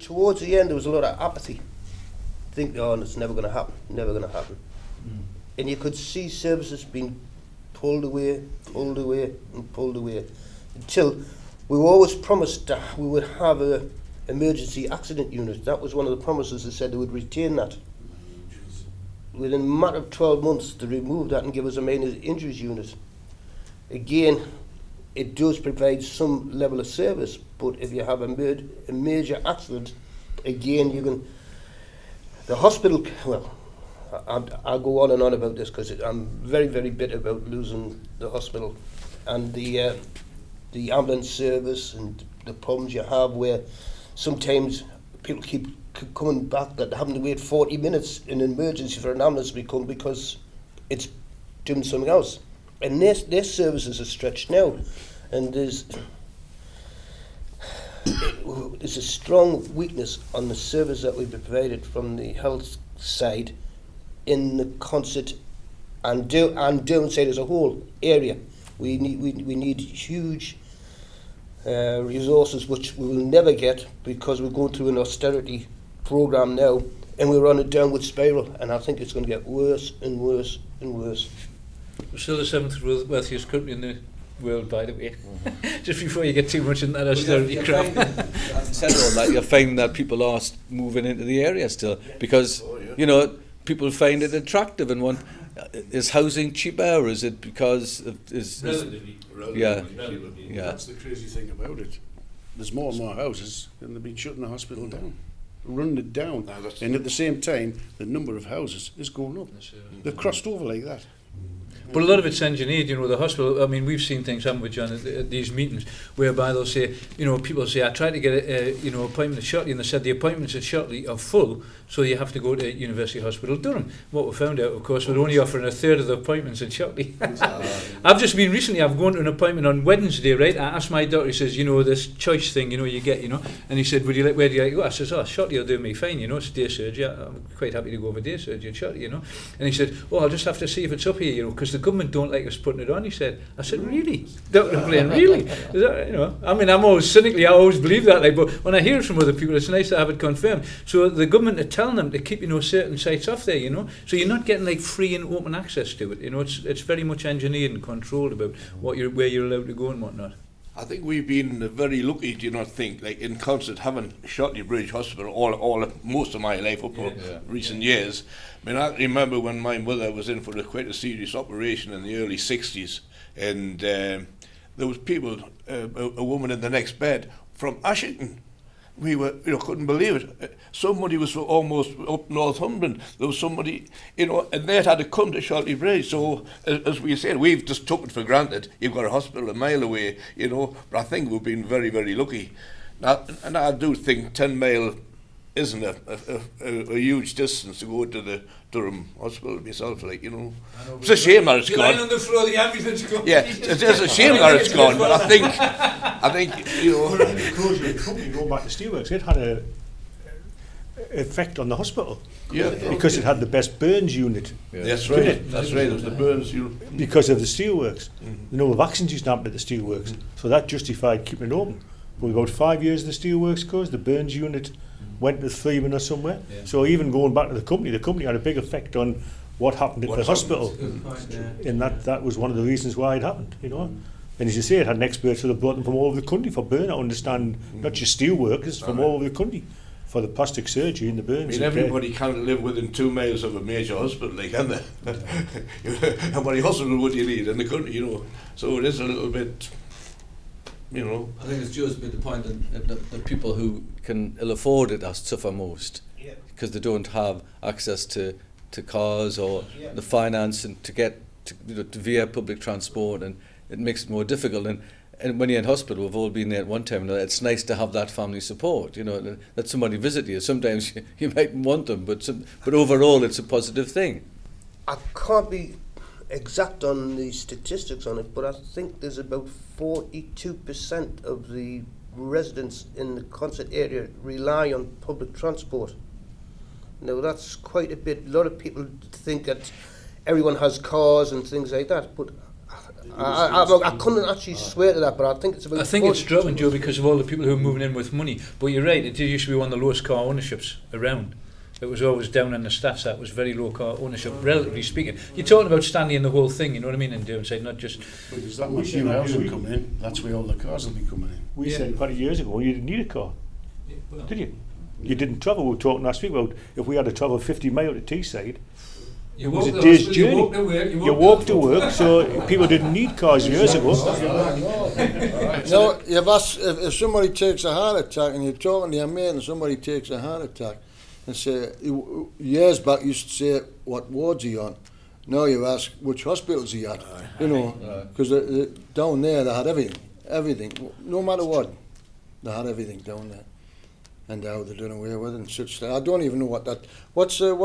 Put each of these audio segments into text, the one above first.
towards the end there was a lot of apathy. Think, oh, it's never going to happen, never going to happen. And you could see services being pulled away, and pulled away, until we were always promised that we would have a emergency accident unit. That was one of the promises. They said they would retain that. Within a matter of 12 months, they removed that and give us a minor injuries unit. Again, it does provide some level of service, but if you have a major accident, again, you can... The hospital, well, I'll go on and on about this because I'm very, very bitter about losing the hospital and the ambulance service and the problems you have where sometimes people keep coming back that they're having to wait 40 minutes in an emergency for an ambulance to come because it's doing something else. And their services are stretched now. And there's a strong weakness on the service that we've provided from the health side in the concert and Durham side as a whole area. We need huge resources which we will never get because we're going through an austerity programme now and we're on a downward spiral, and I think it's going to get worse and worse and worse. We're still the seventh wealthiest country in the world, by the way. Just before you get too much in that austerity crap. Said all that, you're finding that people are moving into the area still because, you know, people find it attractive and want. Is housing cheaper, or is it because Relatively. Yeah. That's the crazy thing about it. There's more and more houses, and they've been shutting the hospital down, running it down, and at the same time, the number of houses is going up. They've crossed over like that. But a lot of it's engineered, you know, the hospital, I mean, we've seen things, haven't we, John, at these meetings, whereby they'll say, you know, people say, I tried to get a appointment at Shotley, and they said the appointments at Shotley are full, so you have to go to University Hospital Durham. What we found out, of course, we're only offering a third of the appointments at Shotley. I've just been recently, I've gone to an appointment on Wednesday, right? I asked my doctor, he says, you know, this choice thing, you know, you get, you know, and he said, where do you like to go? I says, Shotley will do me fine, you know, it's day surgery. I'm quite happy to go over day surgery at Shotley, you know. And he said, I'll just have to see if it's up here, you know, because the government don't like us putting it on. He said, I said, really? Doctor Blaine, really? Is that, you know, I mean, I'm always cynically, I always believe that, like, but when I hear it from other people, it's nice to have it confirmed. So the government are telling them to keep, you know, certain sites off there, you know, so you're not getting like free and open access to it, you know. It's very much engineered and controlled about where you're allowed to go and whatnot. I think we've been very lucky, do you not think, like in concert having Shotley Bridge Hospital most of my life up to recent years. I mean, I remember when my mother was in for quite a serious operation in the early 60s, and there was people, a woman in the next bed from Ashington. We were, you know, couldn't believe it. Somebody was almost up Northumberland. There was somebody, you know, and they had to come to Shotley Bridge. So, as we said, we've just took it for granted. You've got a hospital a mile away, you know. But I think we've been very, very lucky. Now, and I do think 10 mile isn't a huge distance to go to the Durham Hospital myself, like, you know. It's a shame that it's gone. Lying on the floor, the ambulance goes. Yeah, it's a shame that it's gone, but I think, you know. The company going back to Steelworks, it had a effect on the hospital. Yeah. Because it had the best burns unit. Yeah. That's right. That's right. It was the burns unit. Because of the steelworks. The number of accidents used to happen at the steelworks. So that justified keeping it open. But about 5 years the steelworks closed, the burns unit went to Freeman or somewhere. Yeah. So even going back to the company had a big effect on what happened at the hospital. And that was one of the reasons why it happened, you know. And as you say, it had an expert that brought them from all over the country for burn. I understand not just steelworkers, from all over the country for the plastic surgery and the burns. I mean, everybody can't live within 2 miles of a major hospital, like, can they? How many hospitals would you need in the country, you know? So it is a little bit, you know. I think it's Joe's made the point that the people who can ill afford it are suffer most, because they don't have access to cars or the finance and to get to via public transport, and it makes it more difficult. And when you're in hospital, we've all been there at one time, it's nice to have that family support, you know, that somebody visit you. Sometimes you might want them, but overall it's a positive thing. I can't be exact on the statistics on it, but I think there's about 42% of the residents in the concert area rely on public transport. Now that's quite a bit. A lot of people think that everyone has cars and things like that, but I couldn't actually swear to that, but I think it's about. I think it's dropping, Joe, because of all the people who are moving in with money. But you're right, it used to be one of the lowest car ownerships around. It was always down in the stats. That was very low car ownership, relatively speaking. You're talking about standing in the whole thing, you know what I mean, in Derwentsside, not just. But there's that much new housing coming in. That's where all the cars will be coming in. We said 20 years ago you didn't need a car, did you? You didn't travel. We were talking last week about if we had to travel 50 miles to Teesside. It was a day's journey. You walked to work, so people didn't need cars years ago. No, you've asked if somebody takes a heart attack and you're talking to your mate and somebody takes a heart attack and say, years back you used to say, what ward's he on? Now you ask, which hospital's he at? You know, because down there they had everything, no matter what, they had everything down there. And now they're doing away with it and such. I don't even know what that. What's the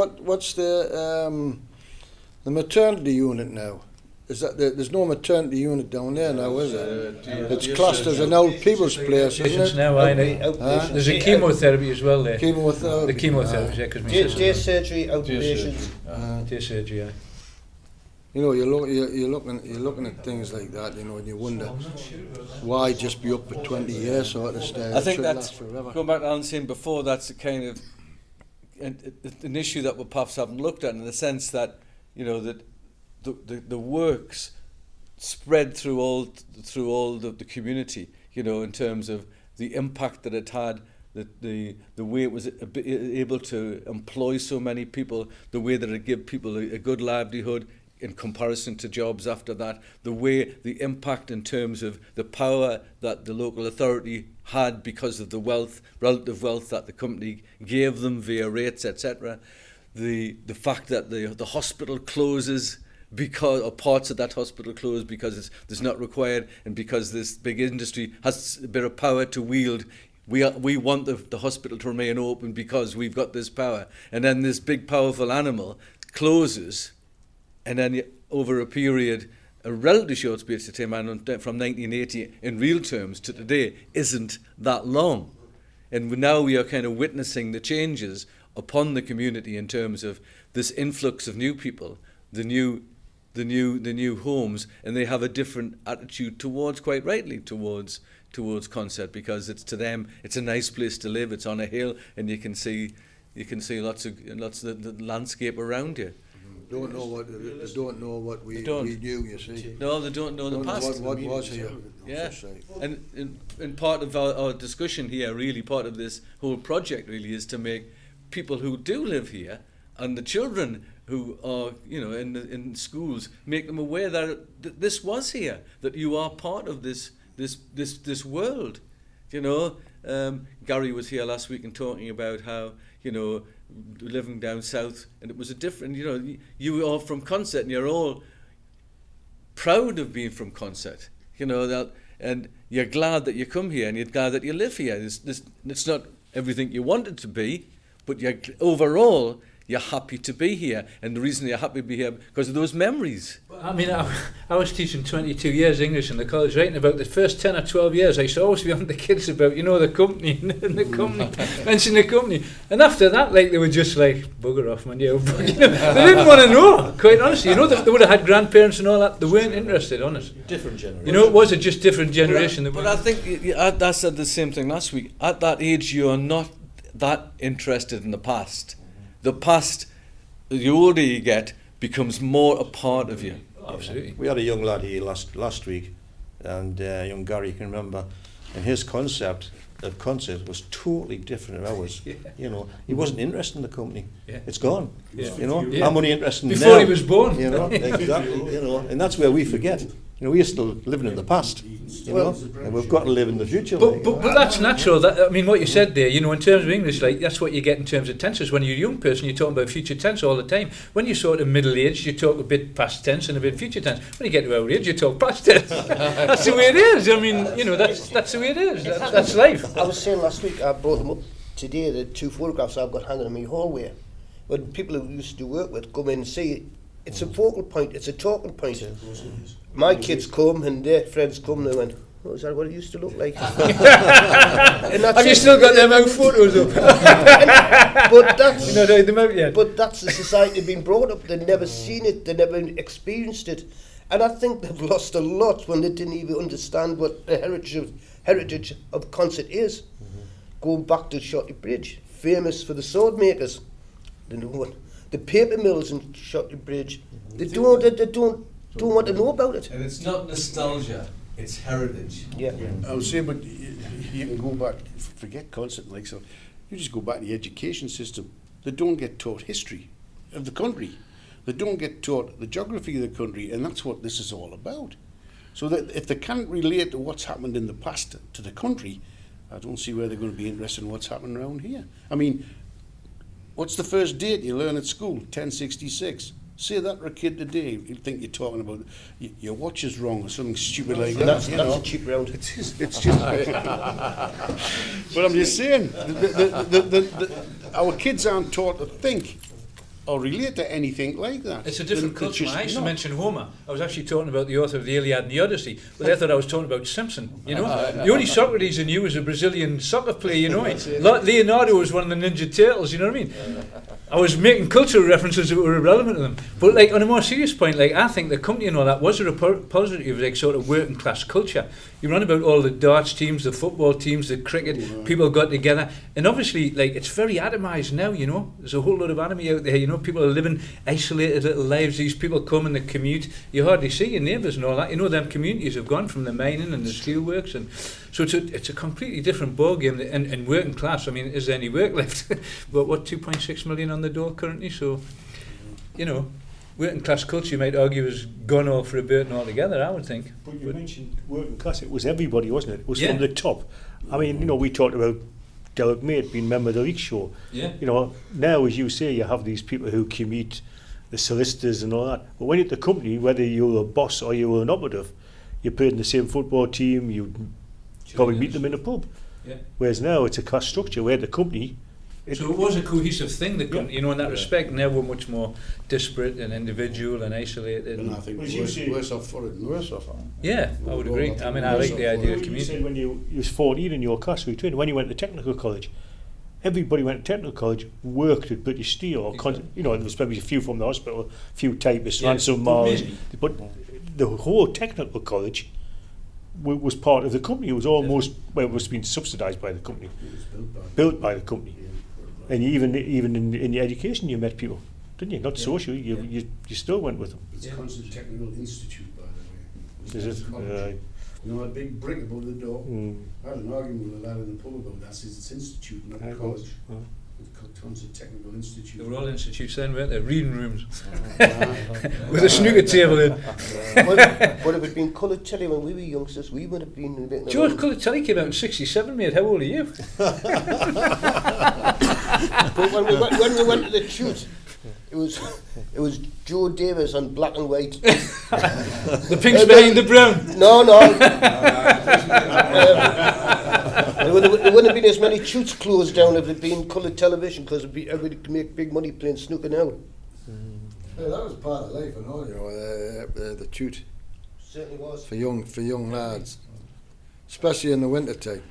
maternity unit now? Is that there's no maternity unit down there now, is it? It's classed as an old people's place, isn't it? Now, there's a chemotherapy as well there. Chemotherapy. The chemotherapy, yeah, because day surgery, outpatients. Day surgery, yeah. You know, you're looking at things like that, you know, and you wonder why just be up for 20 years sort of stuff. I think that's, going back to Alan saying before, that's a kind of an issue that we perhaps haven't looked at, in the sense that, you know, that the works spread through all the community, you know, in terms of the impact that it had, the way it was able to employ so many people, the way that it gave people a good livelihood in comparison to jobs after that, the impact in terms of the power that the local authority had because of the relative wealth that the company gave them via rates, etc. The fact that the hospital closes because, or parts of that hospital close because it's not required, and because this big industry has a bit of power to wield. We want the hospital to remain open because we've got this power. And then this big powerful animal closes, and then over a period, a relatively short space of time, from 1980 in real terms to today, isn't that long. And now we are kind of witnessing the changes upon the community in terms of this influx of new people, the new homes, and they have a different attitude towards, quite rightly, towards Consett, because it's, to them, it's a nice place to live. It's on a hill, and you can see lots of the landscape around you. They don't know what we knew, you see. No, they don't know the past. What was here. Yeah, and part of our discussion here, really, part of this whole project really is to make people who do live here, and the children who are, you know, in schools, make them aware that this was here, that you are part of this world. You know, Gary was here last week and talking about how, you know, living down south, and it was a different, you know, you are from Consett and you're all proud of being from Consett, you know, that, and you're glad that you come here and you're glad that you live here. It's not everything you want it to be, but overall you're happy to be here, and the reason you're happy to be here because of those memories. I mean, I was teaching 22 years English in the college, right? And about the first 10 or 12 years, I used to always be on the kids about, you know, the company and the company, mention the company. And after that, like, they were just like, bugger off, man, you know, they didn't want to know, quite honestly. You know, they would have had grandparents and all that. They weren't interested, honest. Different generation. You know, it was a just different generation. But I think I said the same thing last week. At that age, you are not that interested in the past. The past, the older you get, becomes more a part of you. Absolutely. We had a young lad here last week, and young Gary can remember, and his concept of Consett was totally different than ours. Yeah. You know, he wasn't interested in the company. Yeah. It's gone. Yeah. You know, Yeah. I'm only interested in Before now. he was born. You know, exactly. You know, and that's where we forget. You know, we're still living in the past. You know, and we've got to live in the future. But that's natural. That, I mean, what you said there, you know, in terms of English, like, that's what you get in terms of tenses. When you're a young person, you're talking about future tense all the time. When you're sort of middle-aged, you talk a bit past tense and a bit future tense. When you get to our age, you talk past tense. That's the way it is. I mean, you know, that's the way it is. That's life. I was saying last week, I brought them up today, the two photographs I've got hanging in my hallway. When people who used to work with come in and see it, it's a focal point, it's a talking point. My kids come and their friends come and they went, oh, is that what it used to look like? And that's Have you still got them out photos up? But that's, You know, them out yet? but that's the society being brought up. They've never seen it, they never experienced it. And I think they've lost a lot when they didn't even understand what the heritage of concert is. Going back to Shotley Bridge, famous for the sword makers, the new one, the paper mills in Shotley Bridge. They don't want to know about it. And it's not nostalgia, it's heritage. Yeah. I would say, but you can go back, forget concert like so. You just go back to the education system. They don't get taught history of the country. They don't get taught the geography of the country, and that's what this is all about. So that if they can't relate to what's happened in the past to the country, I don't see where they're going to be interested in what's happening around here. I mean, what's the first date you learn at school? 1066. Say that to a kid today, you'd think you're talking about your watch is wrong or something stupid like that. That's a cheap round. It's just. But I'm just saying, our kids aren't taught to think or relate to anything like that. It's a different They're culture. just I used to not. mention Homer. I was actually talking about the author of the Iliad and the Odyssey, but they thought I was talking about Simpson, you know. The only Socrates I knew was a Brazilian soccer player, you know. Leonardo was one of the Ninja Turtles, you know what I mean? I was making cultural references that were irrelevant to them. But like on a more serious point, like I think the company and all that was a repository of like sort of working class culture. You run about all the darts teams, the football teams, the cricket, people got together. And obviously like it's very atomised now, you know. There's a whole lot of anime out there, you know, people are living isolated little lives. These people come and they commute. You hardly see your neighbours and all that. You know, them communities have gone from the mining and the steelworks, and so it's a completely different ballgame. And working class, I mean, is there any work left? But what, 2.6 million on the door currently? So, you know, working class culture, you might argue, has gone all for a Burton altogether, I would think. But you mentioned working class, it was everybody, wasn't it? It was Yeah. from the top. I mean, you know, we talked about Derek Mate being member of the League Show. Yeah. You know, now, as you say, you have these people who commute, the solicitors and all that. But when you're at the company, whether you're a boss or you're an operative, you played in the same football team, you probably meet them in a pub. Yeah. Whereas now it's a class structure where the company... So it was a cohesive thing, the company, you know, in that respect. Now we're much more disparate and individual and isolated. And I think As you say- worse off for it and worse off. Yeah, I would agree. I mean, I like the idea of You community. said when you was 14 in your class, when you went to technical college, everybody went to technical college, worked at British Steel, or you know, there was probably a few from the hospital, a few typists, Yeah, ransom but Mars, mainly. but the whole technical college was part of the company. It was almost, well, it was being subsidised by the company, built by the company. And you even in your education, you met people, didn't you? Not socially, you still went with them. It's Constant Technical Institute, by the way. Is it? You know, a big brick above the door. Mm. I had an argument with a lad in the pub about that. Says it's institute, not I a know. college. Oh. It's called Constant Technical Institute. They were all institutes then, weren't they? Reading rooms. With a snooker table in. But if it had been coloured telly when we were youngsters, we would have been... George Cullatelli came out in 67, mate. How old are you? But when we went to the shoot, it was Joe Davis on black and white. The pink's behind the brown. No. There wouldn't have been as many shoots closed down if it had been coloured television, because everybody could make big money playing snooker now. Yeah, that was part of life, and all, you know, the toot Certainly was. for young lads, especially in the winter time.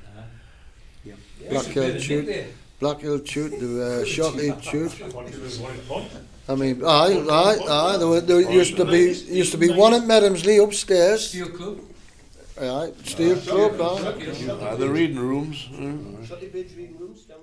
Black Hill Toot, the Shotley Toot. I mean, there used to be one at Medhamsley upstairs. Steel Club. Steel Club. The reading rooms. Shotley Bridge reading rooms down.